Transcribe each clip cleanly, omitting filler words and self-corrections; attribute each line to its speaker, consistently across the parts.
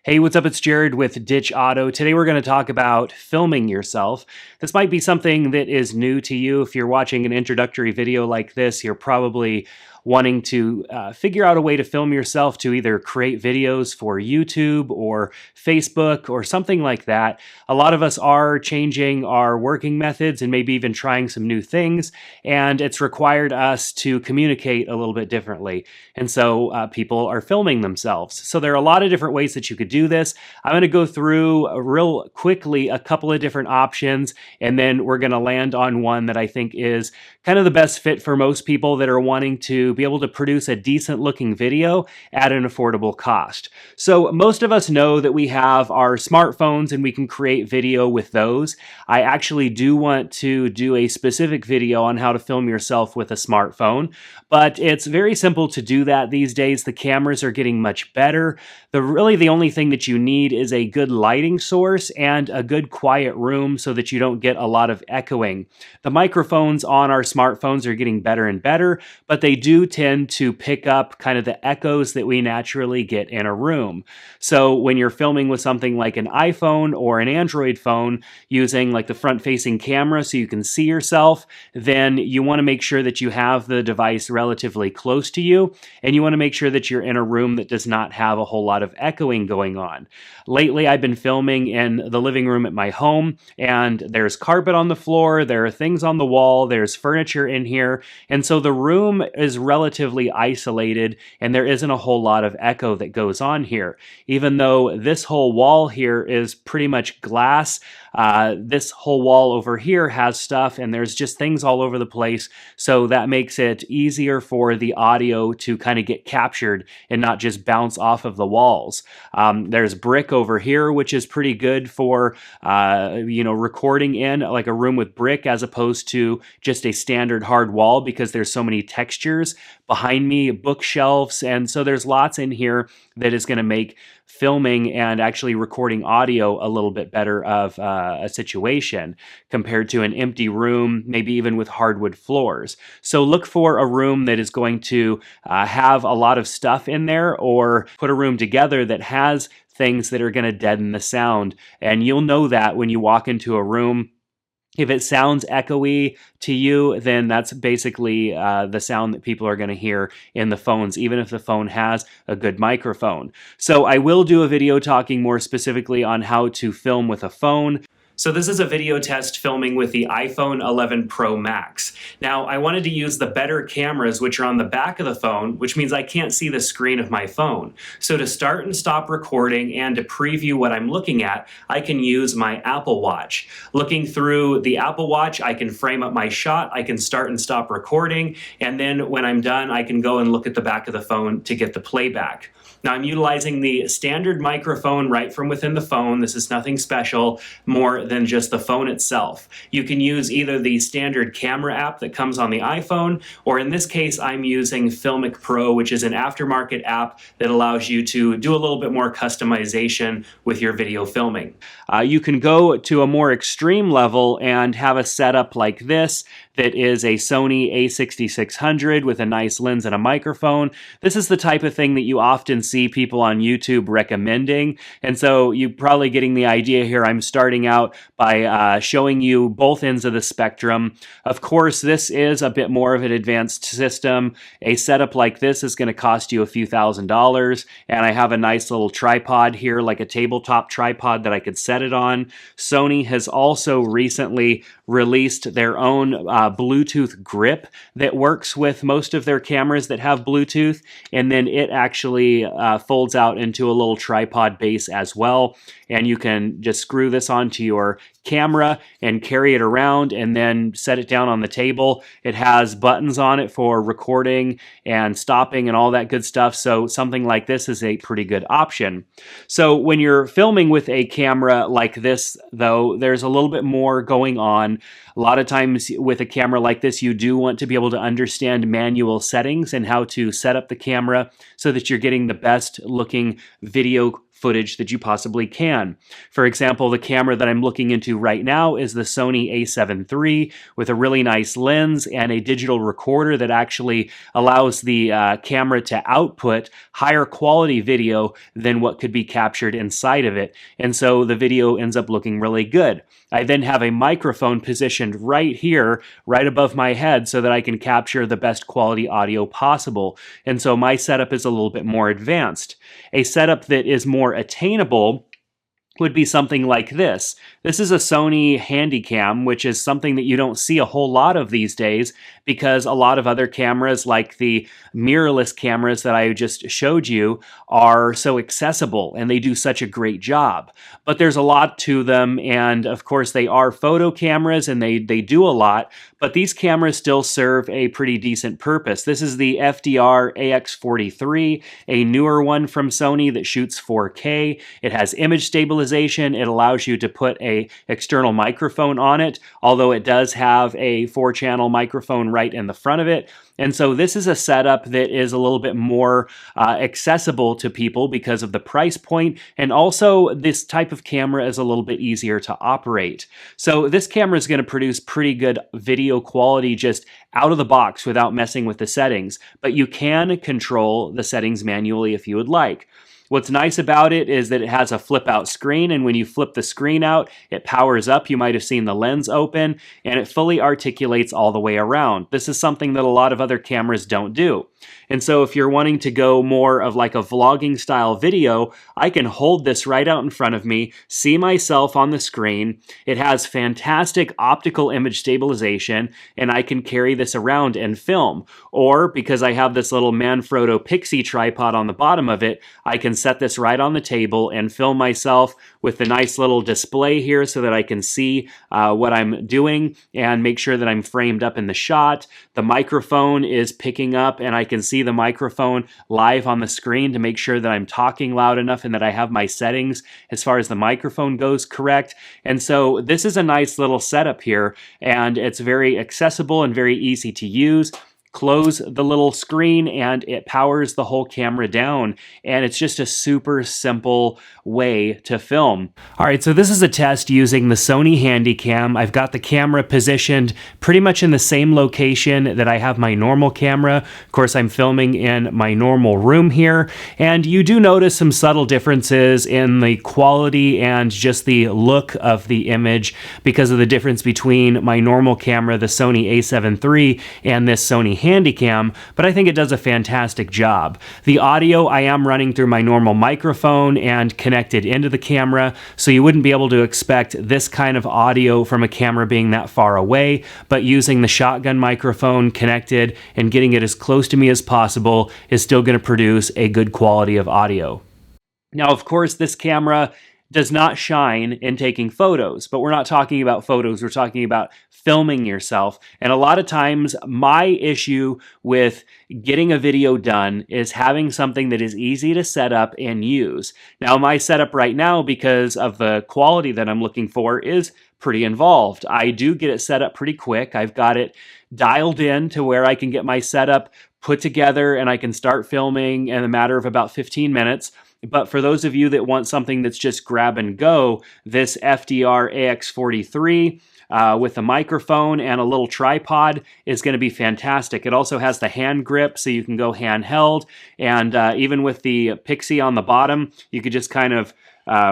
Speaker 1: Hey, what's up? It's Jared with Ditch Auto. Today we're going to talk about filming yourself. This might be something that is new to you. If you're watching an introductory video like this, you're probably wanting to figure out a way to film yourself to either create videos for YouTube or Facebook or something like that. A lot of us are changing our working methods and maybe even trying some new things, and it's required us to communicate a little bit differently. And so people are filming themselves. So there are a lot of different ways that you could do this. I'm going to go through real quickly a couple of different options, and then we're going to land on one that I think is kind of the best fit for most people that are wanting to be able to produce a decent looking video at an affordable cost. So most of us know that we have our smartphones and we can create video with those. I actually do want to do a specific video on how to film yourself with a smartphone, but it's very simple to do that these days. The cameras are getting much better. Really the only thing that you need is a good lighting source and a good quiet room so that you don't get a lot of echoing. The microphones on our smartphones are getting better and better, but they do tend to pick up kind of the echoes that we naturally get in a room. So when you're filming with something like an iPhone or an Android phone using like the front-facing camera so you can see yourself, then you want to make sure that you have the device relatively close to you, and you want to make sure that you're in a room that does not have a whole lot of echoing going on. Lately, I've been filming in the living room at my home, and there's carpet on the floor, there are things on the wall, there's furniture in here, and so the room is relatively isolated, and there isn't a whole lot of echo that goes on here. Even though this whole wall here is pretty much glass, this whole wall over here has stuff, and there's just things all over the place, so that makes it easier for the audio to kind of get captured and not just bounce off of the walls. There's brick over here, which is pretty good for recording in like a room with brick as opposed to just a standard hard wall, because there's so many textures behind me, bookshelves, and so there's lots in here that is going to make filming and actually recording audio a little bit better of a situation compared to an empty room, maybe even with hardwood floors. So look for a room that is going to have a lot of stuff in there, or put a room together that has things that are going to deaden the sound. And you'll know that when you walk into a room. If it sounds echoey to you, then that's basically the sound that people are going to hear in the phones, even if the phone has a good microphone. So I will do a video talking more specifically on how to film with a phone. So this is a video test filming with the iPhone 11 Pro Max. Now, I wanted to use the better cameras, which are on the back of the phone, which means I can't see the screen of my phone. So to start and stop recording and to preview what I'm looking at, I can use my Apple Watch. Looking through the Apple Watch, I can frame up my shot, I can start and stop recording, and then when I'm done, I can go and look at the back of the phone to get the playback. Now, I'm utilizing the standard microphone right from within the phone. This is nothing special, more than just the phone itself. You can use either the standard camera app that comes on the iPhone, or in this case, I'm using Filmic Pro, which is an aftermarket app that allows you to do a little bit more customization with your video filming. You can go to a more extreme level and have a setup like this that is a Sony a6600 with a nice lens and a microphone. This is the type of thing that you often see people on YouTube recommending, and so you're probably getting the idea here. I'm starting out by showing you both ends of the spectrum. Of course, this is a bit more of an advanced system. A setup like this is going to cost you a few $1,000s, and I have a nice little tripod here, like a tabletop tripod that I could set it on. Sony has also recently released their own Bluetooth grip that works with most of their cameras that have Bluetooth, and then it actually folds out into a little tripod base as well, and you can just screw this onto your camera and carry it around and then set it down on the table. It has buttons on it for recording and stopping and all that good stuff, so something like this is a pretty good option. So when you're filming with a camera like this, though, there's a little bit more going on. A lot of times with a camera like this, you do want to be able to understand manual settings and how to set up the camera so that you're getting the best looking video footage that you possibly can. For example, the camera that I'm looking into right now is the Sony a7 III with a really nice lens and a digital recorder that actually allows the camera to output higher quality video than what could be captured inside of it. And so the video ends up looking really good. I then have a microphone positioned right here, right above my head, so that I can capture the best quality audio possible. And so my setup is a little bit more advanced. A setup that is more attainable would be something like this. This is a Sony Handycam, which is something that you don't see a whole lot of these days because a lot of other cameras, like the mirrorless cameras that I just showed you, are so accessible and they do such a great job. But there's a lot to them, and of course they are photo cameras and they do a lot, but these cameras still serve a pretty decent purpose. This is the FDR AX43, a newer one from Sony that shoots 4K. It has image stabilization. It allows you to put a external microphone on it, although it does have a 4-channel microphone right in the front of it. And so this is a setup that is a little bit more accessible to people because of the price point, and also this type of camera is a little bit easier to operate. So this camera is going to produce pretty good video quality just out of the box without messing with the settings, but you can control the settings manually if you would like. What's nice about it is that it has a flip out screen, and when you flip the screen out, it powers up. You might have seen the lens open, and it fully articulates all the way around. This is something that a lot of other cameras don't do. And so if you're wanting to go more of like a vlogging style video, I can hold this right out in front of me, see myself on the screen. It has fantastic optical image stabilization, and I can carry this around and film. Or because I have this little Manfrotto Pixie tripod on the bottom of it, I can set this right on the table and film myself with the nice little display here so that I can see what I'm doing and make sure that I'm framed up in the shot. The microphone is picking up, and I can see the microphone live on the screen to make sure that I'm talking loud enough and that I have my settings as far as the microphone goes correct. And so this is a nice little setup here, and it's very accessible and very easy to use. Close the little screen and it powers the whole camera down, and it's just a super simple way to film. All right, so this is a test using the Sony Handycam. I've got the camera positioned pretty much in the same location that I have my normal camera. Of course, I'm filming in my normal room here, and you do notice some subtle differences in the quality and just the look of the image because of the difference between my normal camera, the Sony a7 III, and this Sony Handycam, but I think it does a fantastic job. The audio I am running through my normal microphone and connected into the camera, so you wouldn't be able to expect this kind of audio from a camera being that far away, but using the shotgun microphone connected and getting it as close to me as possible is still going to produce a good quality of audio. Now, of course, this camera does not shine in taking photos, but we're not talking about photos, we're talking about filming yourself. And a lot of times my issue with getting a video done is having something that is easy to set up and use. Now, my setup right now, because of the quality that I'm looking for, is pretty involved. I do get it set up pretty quick. I've got it dialed in to where I can get my setup put together and I can start filming in a matter of about 15 minutes. But for those of you that want something that's just grab and go, this FDR AX43 with a microphone and a little tripod is going to be fantastic. It also has the hand grip, so you can go handheld, and even with the Pixie on the bottom, you could just kind of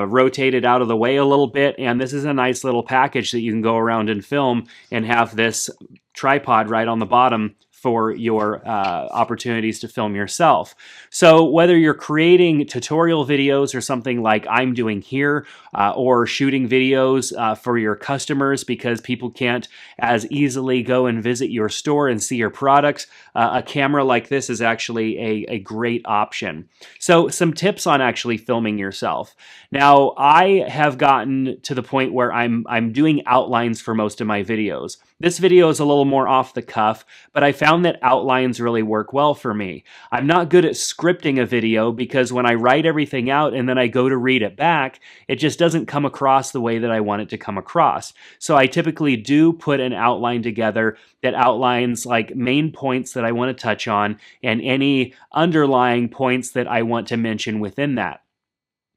Speaker 1: rotate it out of the way a little bit, and this is a nice little package that you can go around and film and have this tripod right on the bottom for your opportunities to film yourself. So whether you're creating tutorial videos or something like I'm doing here, or shooting videos for your customers because people can't as easily go and visit your store and see your products, a camera like this is actually a great option. So some tips on actually filming yourself. Now, I have gotten to the point where I'm doing outlines for most of my videos. This video is a little more off the cuff, but I found that outlines really work well for me. I'm not good at scripting a video because when I write everything out and then I go to read it back, it just doesn't come across the way that I want it to come across. So I typically do put an outline together that outlines like main points that I want to touch on and any underlying points that I want to mention within that.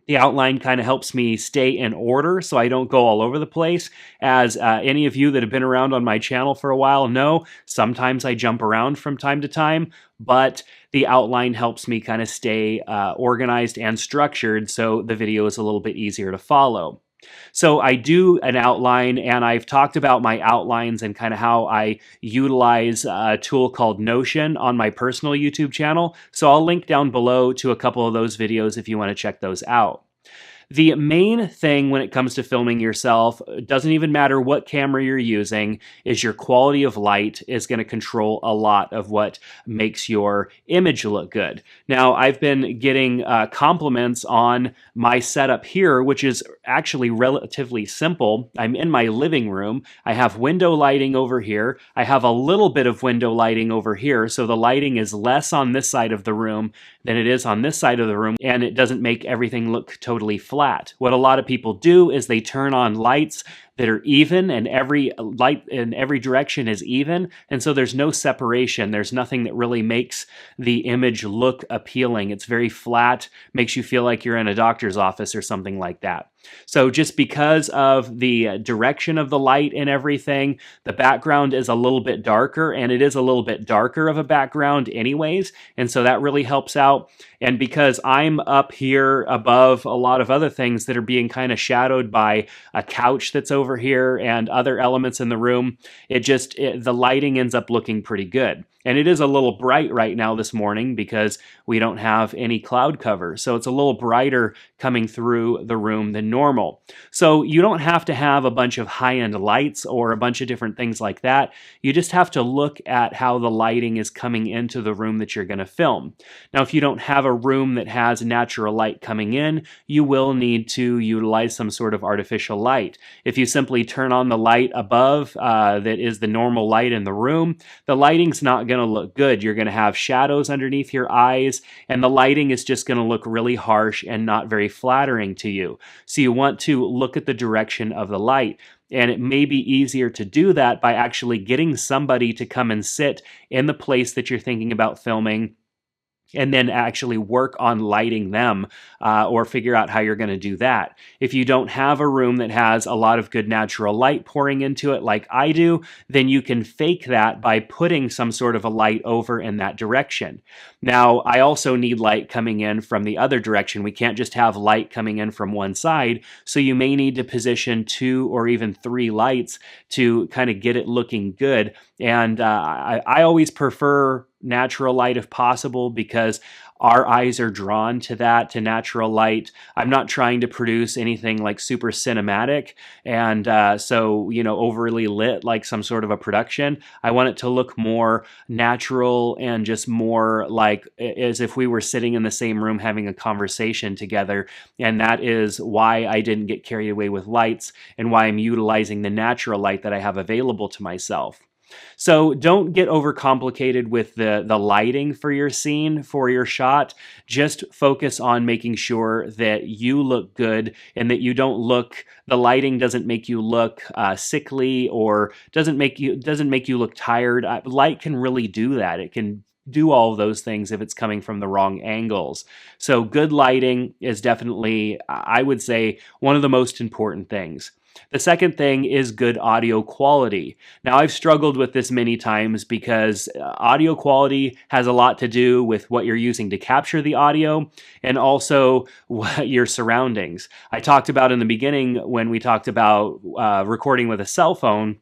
Speaker 1: The outline kind of helps me stay in order so I don't go all over the place. As any of you that have been around on my channel for a while know, sometimes I jump around from time to time, but the outline helps me kind of stay organized and structured so the video is a little bit easier to follow. So I do an outline, and I've talked about my outlines and kind of how I utilize a tool called Notion on my personal YouTube channel. So I'll link down below to a couple of those videos if you want to check those out. The main thing when it comes to filming yourself, it doesn't even matter what camera you're using, is your quality of light is going to control a lot of what makes your image look good. Now, I've been getting compliments on my setup here, which is actually relatively simple. I'm in my living room. I have window lighting over here. I have a little bit of window lighting over here, so the lighting is less on this side of the room than it is on this side of the room, and it doesn't make everything look totally flat. What a lot of people do is they turn on lights that are even, and every light in every direction is even, and so there's no separation. There's nothing that really makes the image look appealing. It's very flat, makes you feel like you're in a doctor's office or something like that. So just because of the direction of the light and everything, the background is a little bit darker, and it is a little bit darker of a background anyways, and so that really helps out. And because I'm up here above a lot of other things that are being kind of shadowed by a couch that's over here and other elements in the room, the lighting ends up looking pretty good. And it is a little bright right now this morning because we don't have any cloud cover. So it's a little brighter coming through the room than normal. So you don't have to have a bunch of high-end lights or a bunch of different things like that. You just have to look at how the lighting is coming into the room that you're going to film. Now, if you don't have a room that has natural light coming in, you will need to utilize some sort of artificial light. If you simply turn on the light above that is the normal light in the room, the lighting's not going to look good. You're going to have shadows underneath your eyes, and the lighting is just going to look really harsh and not very flattering to you. So you want to look at the direction of the light. And it may be easier to do that by actually getting somebody to come and sit in the place that you're thinking about filming, and then actually work on lighting them or figure out how you're going to do that. If you don't have a room that has a lot of good natural light pouring into it like I do, then you can fake that by putting some sort of a light over in that direction. Now, I also need light coming in from the other direction. We can't just have light coming in from one side, so you may need to position 2 or even 3 lights to kind of get it looking good. And I always prefer natural light if possible because our eyes are drawn to that, to natural light. I'm not trying to produce anything like super cinematic and overly lit like some sort of a production. I want it to look more natural and just more like as if we were sitting in the same room having a conversation together. And that is why I didn't get carried away with lights and why I'm utilizing the natural light that I have available to myself. So don't get overcomplicated with the lighting for your scene, for your shot. Just focus on making sure that you look good and that you don't look, the lighting doesn't make you look sickly or doesn't make you look tired. Light can really do that. It can do all of those things if it's coming from the wrong angles. So good lighting is definitely, I would say, one of the most important things. The second thing is good audio quality. Now, I've struggled with this many times because audio quality has a lot to do with what you're using to capture the audio and also what your surroundings. I talked about in the beginning when we talked about recording with a cell phone.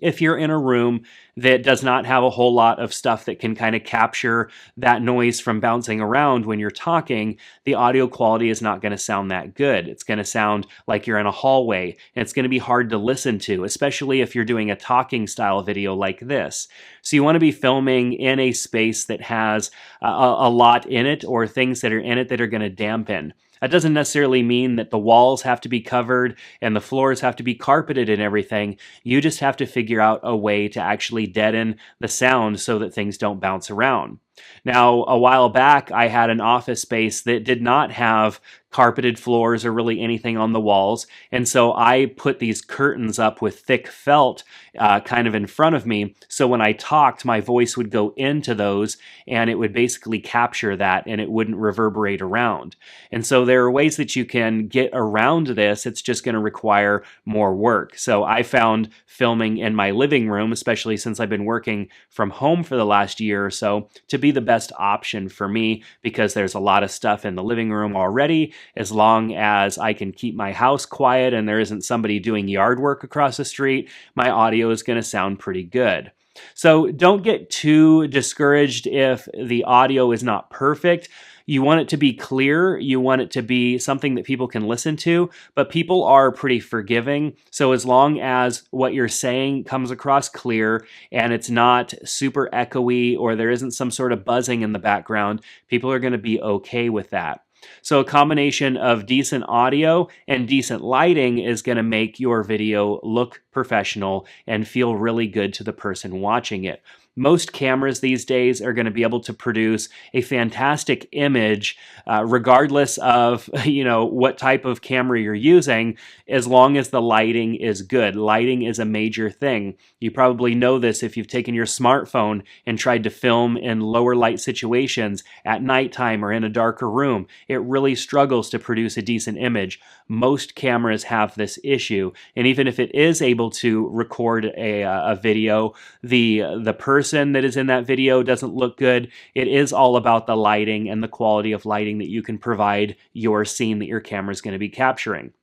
Speaker 1: If you're in a room that does not have a whole lot of stuff that can kind of capture that noise from bouncing around when you're talking, the audio quality is not going to sound that good. It's going to sound like you're in a hallway, and it's going to be hard to listen to, especially if you're doing a talking style video like this. So you want to be filming in a space that has a lot in it or things that are in it that are going to dampen. That doesn't necessarily mean that the walls have to be covered and the floors have to be carpeted and everything. You just have to figure out a way to actually deaden the sound so that things don't bounce around. Now, a while back, I had an office space that did not have carpeted floors or really anything on the walls. And so I put these curtains up with thick felt kind of in front of me. So when I talked, my voice would go into those and it would basically capture that and it wouldn't reverberate around. And so there are ways that you can get around this. It's just going to require more work. So I found filming in my living room, especially since I've been working from home for the last year or so, to be the best option for me because there's a lot of stuff in the living room already. As long as I can keep my house quiet and there isn't somebody doing yard work across the street, my audio is going to sound pretty good. So don't get too discouraged if the audio is not perfect. You want it to be clear, you want it to be something that people can listen to, but people are pretty forgiving. So as long as what you're saying comes across clear and it's not super echoey or there isn't some sort of buzzing in the background, people are going to be okay with that. So a combination of decent audio and decent lighting is going to make your video look professional and feel really good to the person watching it. Most cameras these days are going to be able to produce a fantastic image regardless of what type of camera you're using, as long as the lighting is good. Lighting is a major thing. You probably know this if you've taken your smartphone and tried to film in lower light situations at nighttime or in a darker room. It really struggles to produce a decent image. Most cameras have this issue, and even if it is able to record a video, the person that is in that video doesn't look good. It is all about the lighting and the quality of lighting that you can provide your scene that your camera is going to be capturing.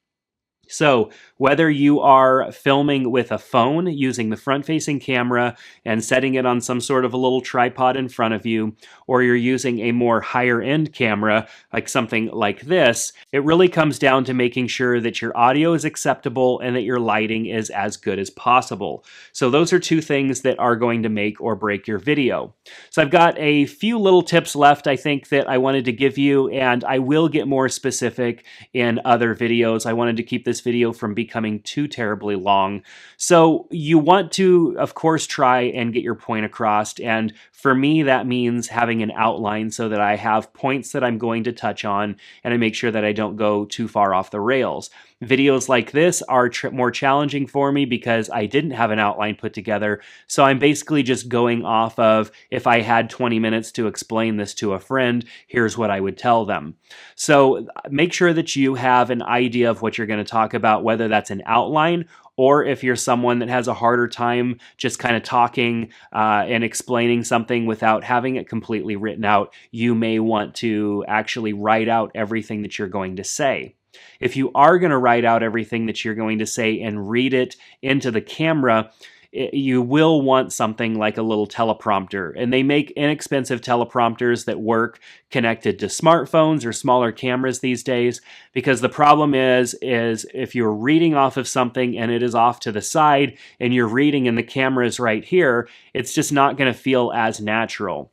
Speaker 1: So whether you are filming with a phone using the front-facing camera and setting it on some sort of a little tripod in front of you, or you're using a more higher-end camera like something like this, it really comes down to making sure that your audio is acceptable and that your lighting is as good as possible. So those are two things that are going to make or break your video. So I've got a few little tips left, I think, that I wanted to give you, and I will get more specific in other videos. I wanted to keep this video from becoming too terribly long. So you want to, of course, try and get your point across. And for me, that means having an outline so that I have points that I'm going to touch on and I make sure that I don't go too far off the rails. Videos like this are more challenging for me because I didn't have an outline put together. So I'm basically just going off of, if I had 20 minutes to explain this to a friend, here's what I would tell them. So make sure that you have an idea of what you're going to talk about, whether that's an outline or if you're someone that has a harder time just kind of talking and explaining something without having it completely written out, you may want to actually write out everything that you're going to say. If you are going to write out everything that you're going to say and read it into the camera, you will want something like a little teleprompter. And they make inexpensive teleprompters that work connected to smartphones or smaller cameras these days, because the problem is if you're reading off of something and it is off to the side and you're reading and the camera is right here, it's just not going to feel as natural.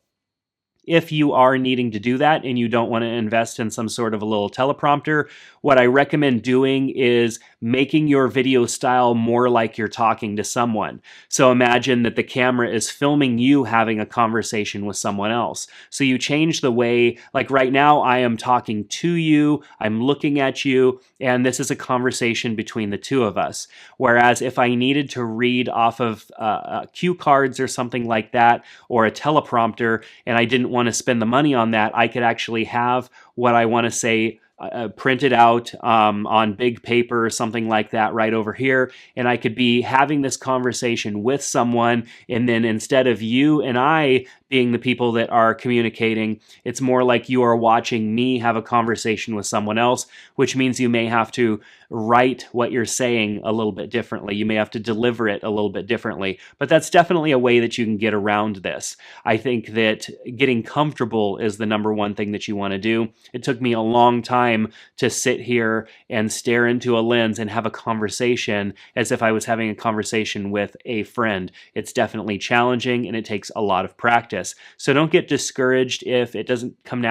Speaker 1: If you are needing to do that and you don't want to invest in some sort of a little teleprompter, what I recommend doing is making your video style more like you're talking to someone. So imagine that the camera is filming you having a conversation with someone else. So you change the way, like right now I am talking to you, I'm looking at you, and this is a conversation between the two of us. Whereas if I needed to read off of cue cards or something like that, or a teleprompter, and I didn't want to spend the money on that, I could actually have what I want to say printed out on big paper or something like that right over here, and I could be having this conversation with someone, and then instead of you and I being the people that are communicating, it's more like you are watching me have a conversation with someone else, which means you may have to write what you're saying a little bit differently. You may have to deliver it a little bit differently, but that's definitely a way that you can get around this. I think that getting comfortable is the number one thing that you want to do. It took me a long time to sit here and stare into a lens and have a conversation as if I was having a conversation with a friend. It's definitely challenging and it takes a lot of practice. So don't get discouraged if it doesn't come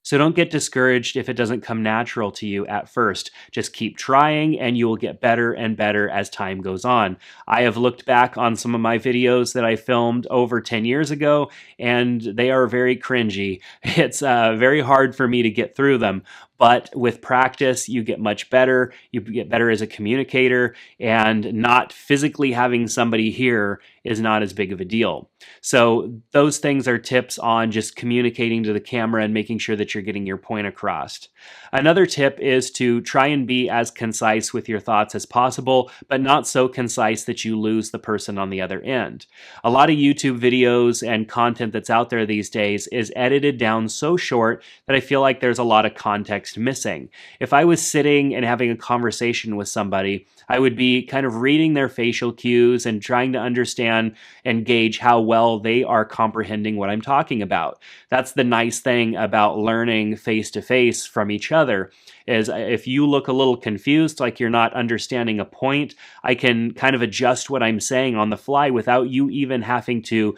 Speaker 1: So don't get discouraged if it doesn't come natural to you at first. Just keep trying and you will get better and better as time goes on. I have looked back on some of my videos that I filmed over 10 years ago and they are very cringy. It's very hard for me to get through them. But with practice, you get much better. You get better as a communicator, and not physically having somebody here is not as big of a deal. So those things are tips on just communicating to the camera and making sure that you're getting your point across. Another tip is to try and be as concise with your thoughts as possible, but not so concise that you lose the person on the other end. A lot of YouTube videos and content that's out there these days is edited down so short that I feel like there's a lot of context missing. If I was sitting and having a conversation with somebody, I would be kind of reading their facial cues and trying to understand and gauge how well they are comprehending what I'm talking about. That's the nice thing about learning face to face from each other, is if you look a little confused, like you're not understanding a point, I can kind of adjust what I'm saying on the fly without you even having to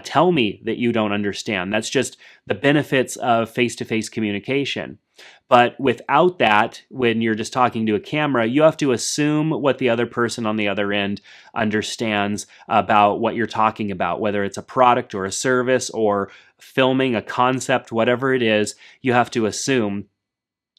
Speaker 1: tell me that you don't understand. That's just the benefits of face-to-face communication. But without that, when you're just talking to a camera, you have to assume what the other person on the other end understands about what you're talking about, whether it's a product or a service or filming a concept, whatever it is, you have to assume.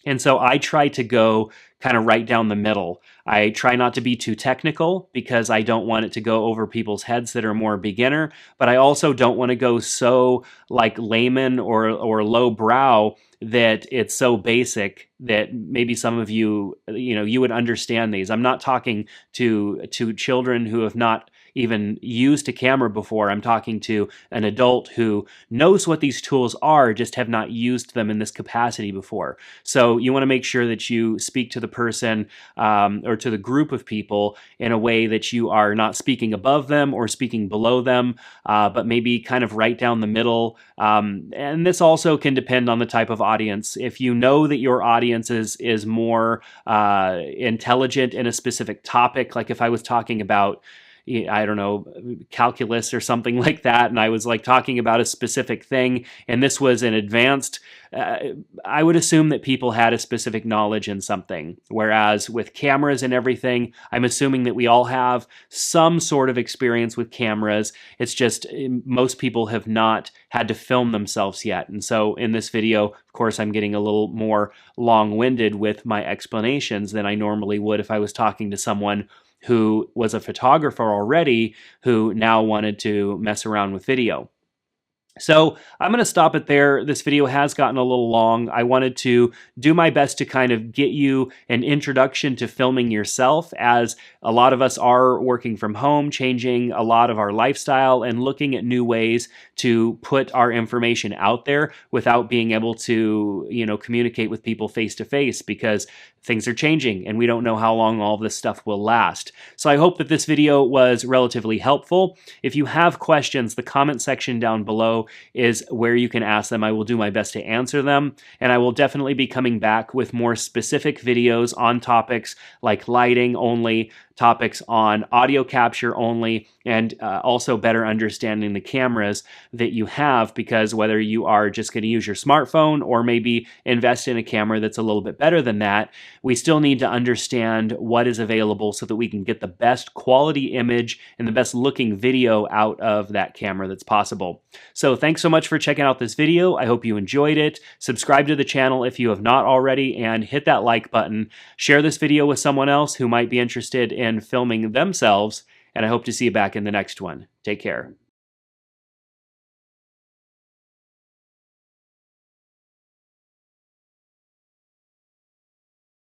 Speaker 1: And so I try to go kind of right down the middle. I try not to be too technical because I don't want it to go over people's heads that are more beginner, but I also don't want to go so like layman or low brow that it's so basic that maybe some of you, you would understand these. I'm not talking to children who have not even used a camera before. I'm talking to an adult who knows what these tools are, just have not used them in this capacity before. So you want to make sure that you speak to the person or to the group of people in a way that you are not speaking above them or speaking below them, but maybe kind of right down the middle. And this also can depend on the type of audience. If you know that your audience is more intelligent in a specific topic, like if I was talking about I don't know, calculus or something like that, and I was like talking about a specific thing, and this was an advanced, I would assume that people had a specific knowledge in something. Whereas with cameras and everything, I'm assuming that we all have some sort of experience with cameras. It's just most people have not had to film themselves yet. And so in this video, of course, I'm getting a little more long-winded with my explanations than I normally would if I was talking to someone who was a photographer already, who now wanted to mess around with video. So I'm going to stop it there. This video has gotten a little long. I wanted to do my best to kind of get you an introduction to filming yourself, as a lot of us are working from home, changing a lot of our lifestyle and looking at new ways to put our information out there without being able to, communicate with people face to face, because things are changing and we don't know how long all of this stuff will last. So I hope that this video was relatively helpful. If you have questions, the comment section down below is where you can ask them. I will do my best to answer them, and I will definitely be coming back with more specific videos on topics like lighting only, topics on audio capture only, and also better understanding the cameras that you have, because whether you are just going to use your smartphone or maybe invest in a camera that's a little bit better than that, we still need to understand what is available so that we can get the best quality image and the best looking video out of that camera that's possible. So thanks so much for checking out this video. I hope you enjoyed it. Subscribe to the channel if you have not already, and hit that like button. Share this video with someone else who might be interested in filming themselves, and I hope to see you back in the next one. Take care.